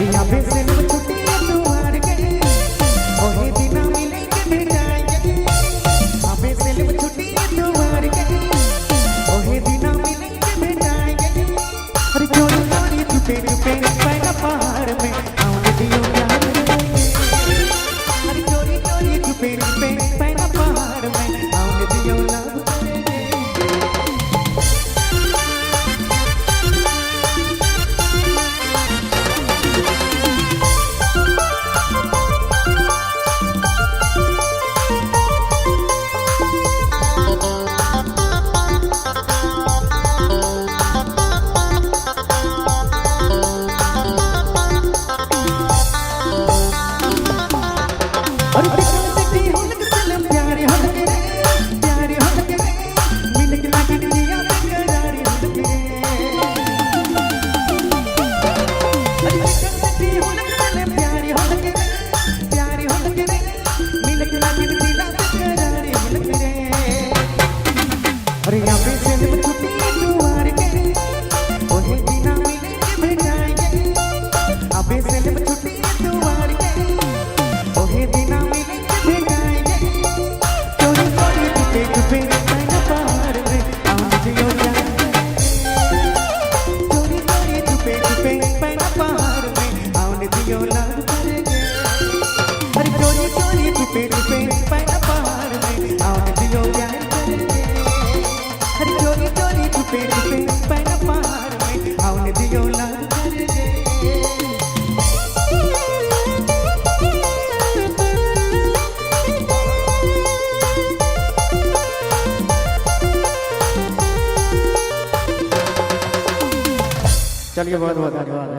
अरे यहाँ पे से जब छुट्टी तू हार गए ओहे दिन मिलेंगे भेजाएंगे यहाँ पे से जब छुट्टी तू हार गए ओहे दिन मिलेंगे भेजाएंगे अरे चोरी चोरी छुपे छुपे पैना पहाड़ में आने दियो प्यार अरे चोरी चोरी छुपे छुपे पैना पहाड़ में आने दियो लव अरे यहाँ पे से जब छुट्टी तू हार गए ओहे दिन मिलेंगे भेजाएंगे यहाँ पे से जब छुट्टी तू हार गए ओहे दिन मिलेंगे भेजाएंगे चोरी चोरी छुपे छुपे पैना पहाड़ में आने दियो प्यार चोरी चोरी छुपे छुपे पैना पहाड़ में आने दियो लव अरे चोरी चोरी छुपे छुपे पैना पहाड़ में आने दियो प्यार चोरी चोरी छुपे छुपे पैना पहाड़ में आने दियो लव चलिए बहुत बहुत धन्यवाद।